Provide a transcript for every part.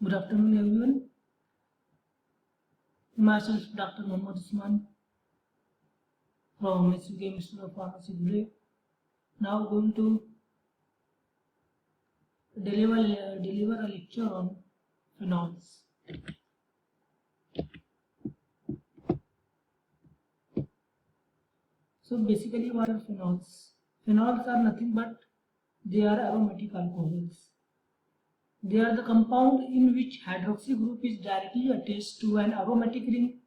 Good afternoon, everyone. Myself, Dr. Muhammad Usman from SUK Institute of Pharmacy Dhule. Now going to deliver a lecture on phenols. So basically, what are phenols? Phenols are nothing but they are aromatic alcohols. They are the compound in which hydroxy group is directly attached to an aromatic ring,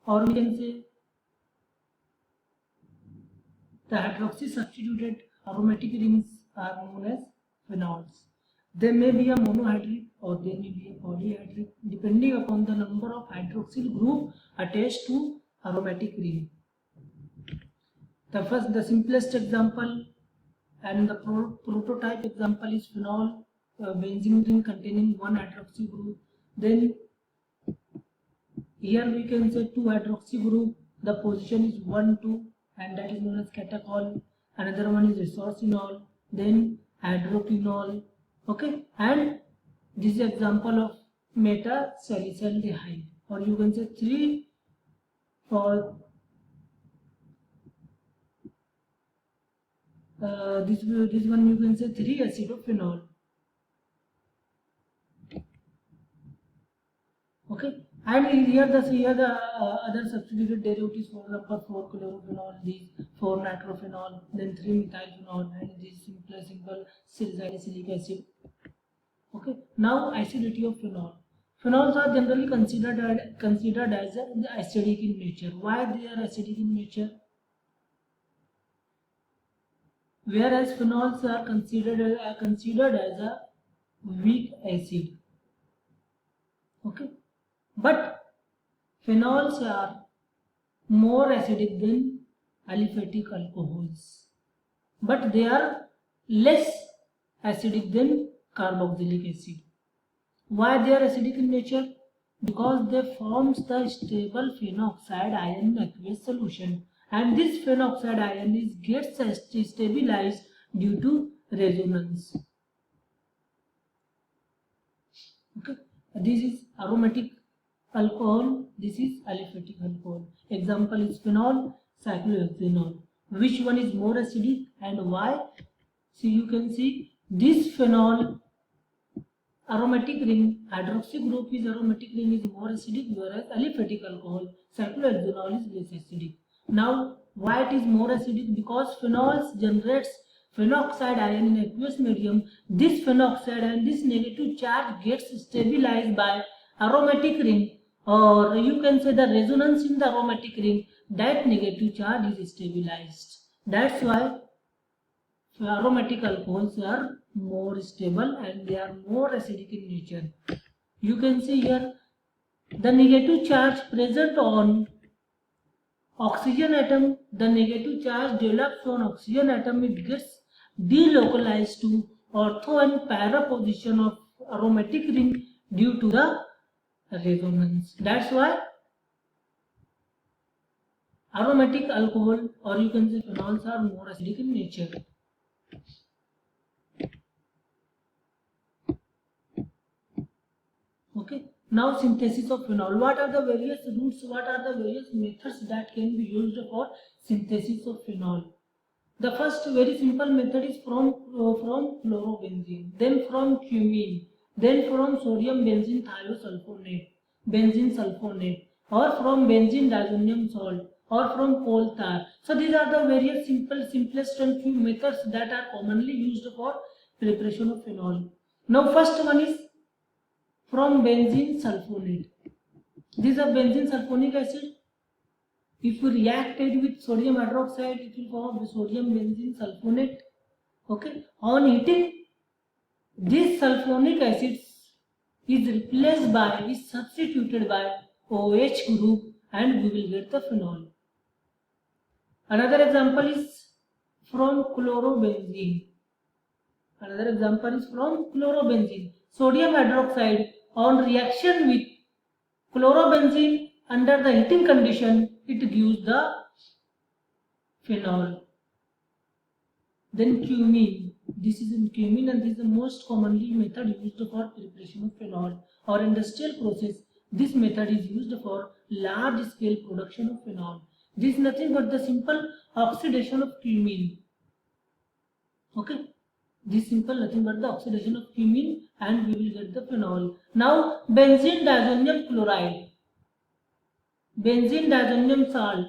or we can say the hydroxy substituted aromatic rings are known as phenols. They may be a monohydric or they may be a polyhydric depending upon the number of hydroxyl group attached to aromatic ring. The simplest example and the prototype example is phenol benzene ring containing one hydroxy group. Then here we can say two hydroxy group. The position is 1, 2, and that is known as catechol. Another one is resorcinol, then hydroquinol. Okay, and this is example of meta-salicylaldehyde, or you can say three for this one you can say 3-acetophenol. Okay, and here the other substituted derivatives, for example 4-chlorophenol, these 4-nitrophenol, then 3-methylphenol, and this simple salicylic acid. Okay, now acidity of phenol. Phenols are generally considered as acidic in nature. Why they are acidic in nature? Whereas phenols are considered as a weak acid. Okay, but phenols are more acidic than aliphatic alcohols, but they are less acidic than carboxylic acid. Why they are acidic in nature? Because they forms the stable phenoxide ion in aqueous solution, and this phenoxide ion gets stabilized due to resonance. Okay, this is aromatic alcohol, this is aliphatic alcohol. Example is phenol, cyclohexanol. Which one is more acidic and why? So you can see this phenol aromatic ring, hydroxy group is aromatic ring is more acidic, whereas aliphatic alcohol, cyclohexanol, is less acidic. Now why it is more acidic? Because phenols generates phenoxide ion in aqueous medium. This phenoxide ion, this negative charge gets stabilized by aromatic ring, or you can say the resonance in the aromatic ring, that negative charge is stabilized. That's why aromatic alcohols are more stable and they are more acidic in nature. You can see here the negative charge present on oxygen atom, the negative charge develops on oxygen atom, it gets delocalized to ortho and para position of aromatic ring due to the resonance. That's why aromatic alcohol, or you can say phenols, are more acidic in nature. Okay, now synthesis of phenol. What are the various routes, what are the various methods that can be used for synthesis of phenol? The first very simple method is from chlorobenzene, then from cumene, then from sodium benzene thiosulfonate, benzene sulfonate, or from benzene diazonium salt, or from coal tar. So these are the various simplest and few methods that are commonly used for preparation of phenol. Now first one is from benzene sulfonate. This is a benzene sulfonic acid. If you react it with sodium hydroxide, it will form sodium benzene sulfonate. Okay, on heating, this sulfonic acid is substituted by OH group, and we will get the phenol. Another example is from chlorobenzene. Sodium hydroxide on reaction with chlorobenzene under the heating condition, it gives the phenol. Then cumene. This is in cumene, and this is the most commonly method used for preparation of phenol or industrial process. This method is used for large scale production of phenol. This is nothing but the simple oxidation of cumene. Okay, this simple nothing but the oxidation of cumene, and we will get the phenol. Now benzene diazonium chloride, benzene diazonium salt,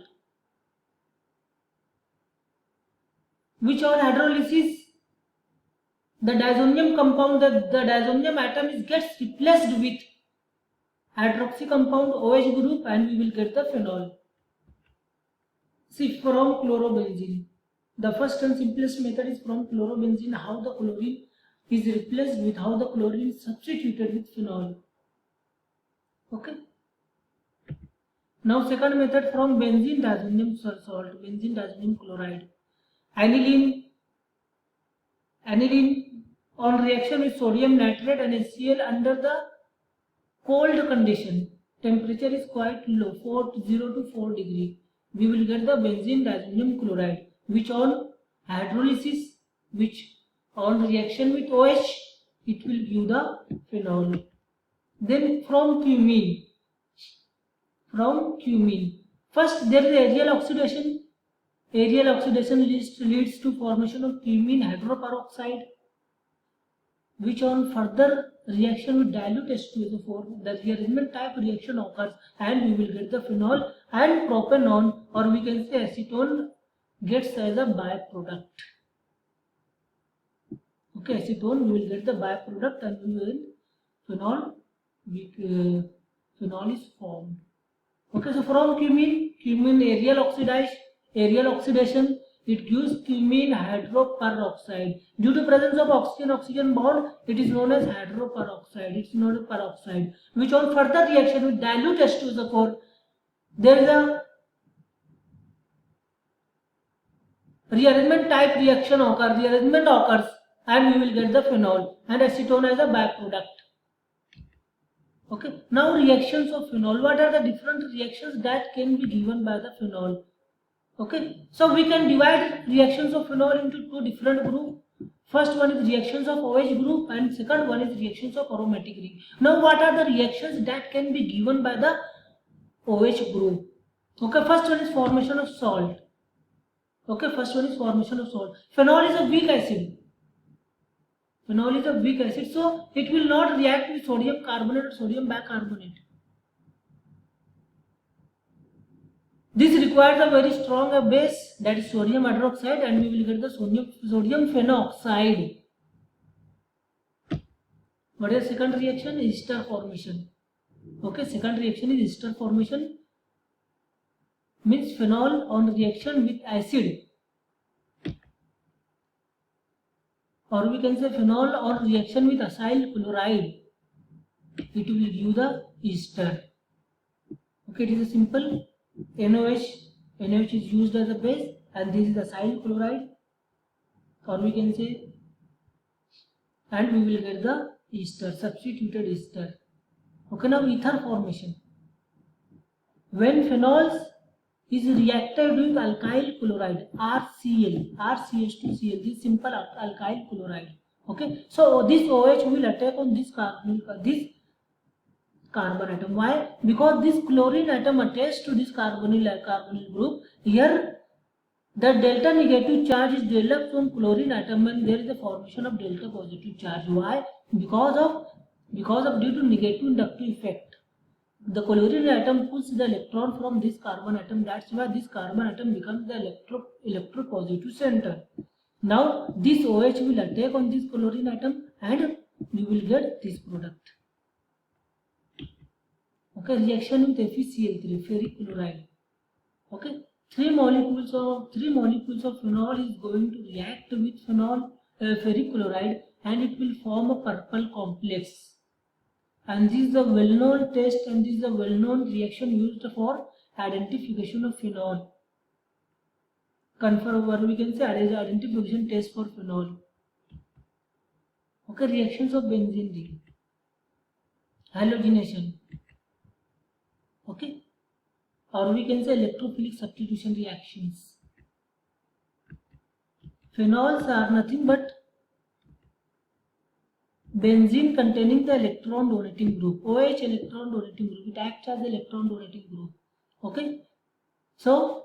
which on hydrolysis the diazonium compound, the diazonium atom gets replaced with hydroxy compound OH group, and we will get the phenol. See, from chlorobenzene, the first and simplest method is from chlorobenzene, how the chlorine is replaced with, how the chlorine is substituted with phenol. Okay. Now second method from benzene diazonium salt, benzene diazonium chloride, aniline on reaction with sodium nitrate and HCl under the cold condition. Temperature is quite low, 0 to 4 degree. We will get the benzene diazonium chloride, which on hydrolysis, which on reaction with OH, it will give the phenol. Then from cumene, first there is aerial oxidation. Aerial oxidation leads to formation of cumene hydroperoxide, which on further reaction with dilute H2SO4, the rearrangement type reaction occurs, and we will get the phenol, and propanone, or we can say acetone, gets as a byproduct. Okay, acetone, we will get the byproduct, and we will phenol is formed. Okay, so from cumene aerial oxidation, it gives cumene hydroperoxide. Due to presence of oxygen bond, it is known as hydroperoxide. It is not a peroxide, which on further reaction with dilute H2SO4, there is a rearrangement type reaction occurs, and we will get the phenol and acetone as a byproduct. Okay, now reactions of phenol. What are the different reactions that can be given by the phenol? Okay, so we can divide reactions of phenol into two different groups. First one is reactions of OH group, and second one is reactions of aromatic ring. Now what are the reactions that can be given by the OH group? Okay, first one is formation of salt. Okay, first one is formation of salt. Phenol is a weak acid. So it will not react with sodium carbonate or sodium bicarbonate. This requires a very strong base, that is sodium hydroxide, and we will get the sodium phenoxide. What is the second reaction? Ester formation. Okay, second reaction is ester formation, means phenol on reaction with acid, or we can say phenol on reaction with acyl chloride, it will give the ester. Okay, it is a simple NOH is used as a base, and this is acyl chloride, or we can say, and we will get the ester, substituted ester. Okay, now ether formation. When phenols is reacted with alkyl chloride, RCH2Cl, this simple alkyl chloride. Okay, so this OH will attack on this carbon atom. Why? Because this chlorine atom attached to this carbonyl group. Here the delta negative charge is developed from chlorine atom, and there is a formation of delta positive charge. Why? Because of due to negative inductive effect, the chlorine atom pulls the electron from this carbon atom. That's why this carbon atom becomes the electropositive center. Now this OH will attack on this chlorine atom, and you will get this product. Okay, reaction with FeCl3, ferric chloride. Okay, three molecules of phenol is going to react with ferric chloride, and it will form a purple complex. And this is a well-known test, and this is a well-known reaction used for identification of phenol. We can say identification test for phenol. Okay, reactions of benzene ring, halogenation. Okay, or we can say electrophilic substitution reactions. Phenols are nothing but benzene containing the electron donating group, OH electron donating group, it acts as electron donating group. Okay, so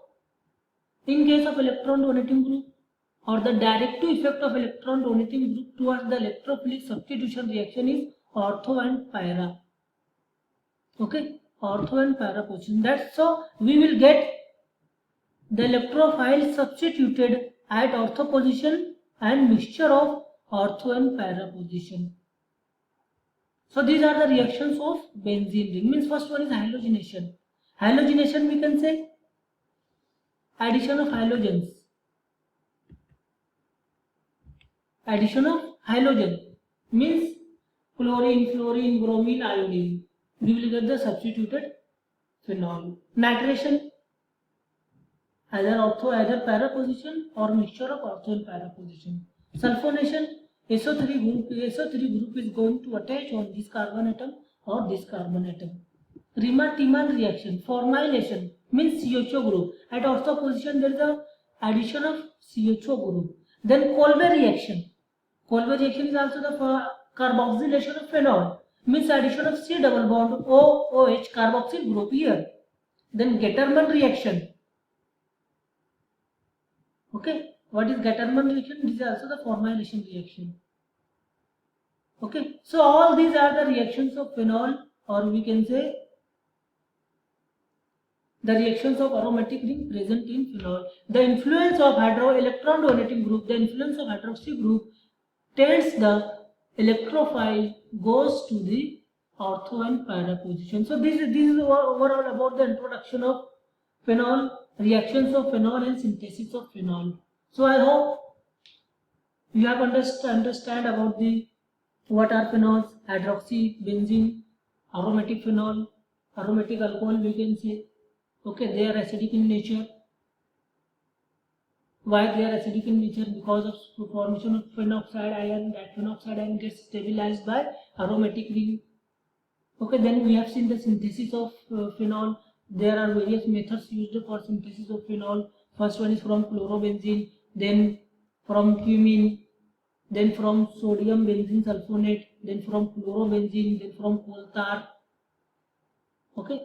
in case of electron donating group or the directive effect of electron donating group towards the electrophilic substitution reaction is ortho and para. Okay, ortho and para position. That's so we will get the electrophile substituted at ortho position and mixture of ortho and para position. So these are the reactions of benzene ring. Means first one is halogenation. Halogenation we can say addition of halogens. Addition of halogen means chlorine, fluorine, bromine, iodine. We will get the substituted phenol. Nitration, either ortho, either para position or mixture of ortho and para position. Sulfonation, SO3 group is going to attach on this carbon atom or this carbon atom. Riemann-Tiemann reaction, formylation means CHO group. At ortho position there is a addition of CHO group. Then Kolbe reaction. Kolbe reaction is also the carboxylation of phenol, means addition of C double bond OH carboxyl group here. Then Gettermann reaction. Okay, what is Gettermann reaction? This is also the formylation reaction. Okay, so all these are the reactions of phenol, or we can say the reactions of aromatic ring present in phenol. The influence of electron donating group, the influence of hydroxy group tells the electrophile goes to the ortho and para position. So this is overall about the introduction of phenol, reactions of phenol and synthesis of phenol. So I hope you have understand about the what are phenols, hydroxy, benzene, aromatic phenol, aromatic alcohol we can say. Okay, they are acidic in nature. Why they are acidic in nature? Because of formation of phenoxide ion. That phenoxide ion gets stabilized by aromatic ring. Okay, then we have seen the synthesis of phenol. There are various methods used for synthesis of phenol. First one is from chlorobenzene, then from cumene, then from sodium benzene sulfonate, then from chlorobenzene, then from coal tar. Okay,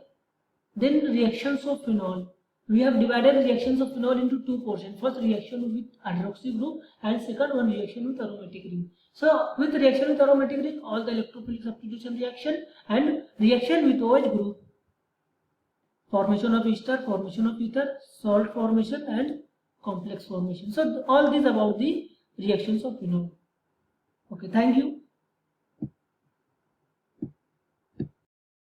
then reactions of phenol. We have divided reactions of phenol into two portions. First reaction with hydroxy group and second one reaction with aromatic ring. So with reaction with aromatic ring, all the electrophilic substitution reaction and reaction with OH group, formation of ester, formation of ether, salt formation and complex formation. So all these about the reactions of phenol. Okay, thank you.